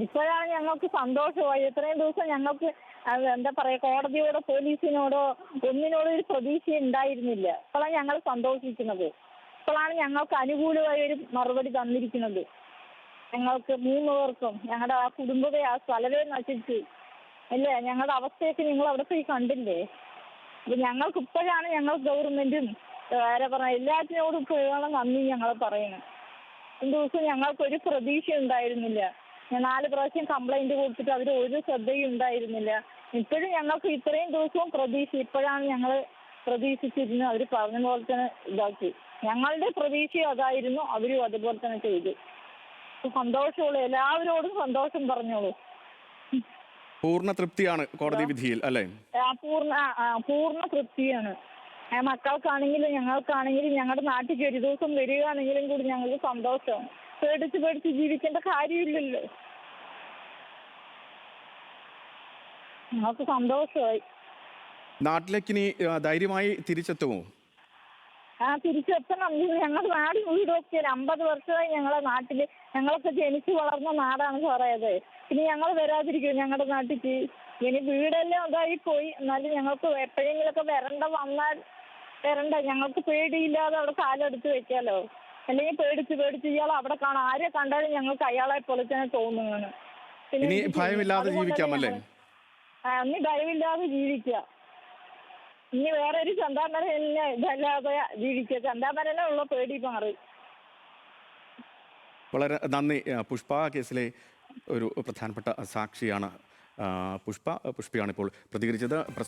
ഇപ്പോഴാണ് ഞങ്ങൾക്ക് സന്തോഷമായി. ഇത്രയും ദിവസം ഞങ്ങൾക്ക് എന്താ പറയാ, കോടതിയോടോ പോലീസിനോടോ ഒന്നിനോടോ ഒരു പ്രതീക്ഷ ഉണ്ടായിരുന്നില്ല. ഇപ്പോഴാണ് ഞങ്ങൾ സന്തോഷിക്കുന്നത്. ഇപ്പോഴാണ് ഞങ്ങൾക്ക് അനുകൂലമായ ഒരു മറുപടി തന്നിരിക്കുന്നത്. ഞങ്ങൾക്ക് 3 പേർക്കും ഞങ്ങളുടെ ആ കുടുംബത്തെ ആ സ്ഥലവേ നശിച്ചു അല്ലേ, ഞങ്ങളുടെ അവസ്ഥയൊക്കെ നിങ്ങൾ അവിടെ പോയി കണ്ടില്ലേ. അപ്പൊ ഞങ്ങൾക്ക് ഇപ്പോഴാണ് ഞങ്ങൾ ഗവൺമെന്റും വേറെ പറഞ്ഞ എല്ലാത്തിനോടും ഇപ്പോഴാണ് നന്ദി ഞങ്ങൾ പറയുന്നത്. ഒരു ദിവസം ഞങ്ങൾക്കൊരു പ്രതീക്ഷ ഉണ്ടായിരുന്നില്ല. ഞാൻ 4 പ്രാവശ്യം കംപ്ലൈന്റ് കൊടുത്തിട്ട് അവർ ഒരു ശ്രദ്ധയും ഉണ്ടായിരുന്നില്ല. ഇപ്പോഴും ഞങ്ങൾക്ക് ഇത്രയും ദിവസവും പ്രതീക്ഷ. ഇപ്പോഴാണ് ഞങ്ങൾ പ്രതീക്ഷിച്ചിരുന്നു. അവർ പറഞ്ഞ പോലെ തന്നെ ഇതാക്കി. ഞങ്ങളുടെ പ്രതീക്ഷ അതായിരുന്നു, അവരും അതുപോലെ തന്നെ ചെയ്തു. സന്തോഷമുള്ളൂ. എല്ലാവരോടും സന്തോഷം പറഞ്ഞോളൂ. പൂർണ്ണ തൃപ്തിയാണ് കോടതി വിധിയിൽ അല്ലേ? പൂർണ്ണ തൃപ്തിയാണ്. മക്കൾക്കാണെങ്കിലും ഞങ്ങൾക്കാണെങ്കിലും ഞങ്ങളുടെ നാട്ടിലേക്ക് ഒരു ദിവസം വരികയാണെങ്കിലും കൂടി ഞങ്ങൾക്ക് സന്തോഷം. പേടിച്ച് ജീവിക്കേണ്ട കാര്യമില്ലല്ലോ. ഞങ്ങൾക്ക് സന്തോഷമായി. നാട്ടിലേക്ക് ഇനി ധൈര്യമായി തിരിച്ചെത്തുമോ? തിരിച്ചെത്തണം. ഞങ്ങളുടെ നാട് വീടൊക്കെ 50 വർഷമായി ഞങ്ങളെ നാട്ടില്. ഞങ്ങളൊക്കെ ജനിച്ചു വളർന്ന നാടാണ് സാറേ അത്. ഇനി ഞങ്ങൾ വരാതിരിക്കും ഞങ്ങളുടെ നാട്ടിലേക്ക്? ഇനി വീടെല്ലാം ഇതായി പോയി. എന്നാലും ഞങ്ങൾക്ക് എപ്പോഴെങ്കിലൊക്കെ വന്നാൽ വരണ്ട. ഞങ്ങൾക്ക് പേടിയില്ലാതെ അവിടെ കാലെടുത്ത് വെക്കാലോ. അല്ലെങ്കിൽ പേടിച്ച് ഇയാൾ അവിടെ കാണാം. ആരെ കണ്ടാലും ഞങ്ങൾക്ക് അയാളെ പോലെ തന്നെ തോന്നുകയാണ്. ഇനി ഭയമില്ലാതെ ജീവിക്കാമല്ലേ? ഇനി ഭയമില്ലാതെ ജീവിക്കുക. ഇനി വേറെ ഒരു ചന്താമരനെ ഇതല്ലാതെ ജീവിക്കുക. ചന്താമരനെ ഉള്ള പേടി മാറി. വളരെ നന്ദി. പുഷ്പ കേസിലെ ഒരു പ്രധാനപ്പെട്ട സാക്ഷിയാണ് പുഷ്പയാണ് ഇപ്പോൾ പ്രതികരിച്ചത്.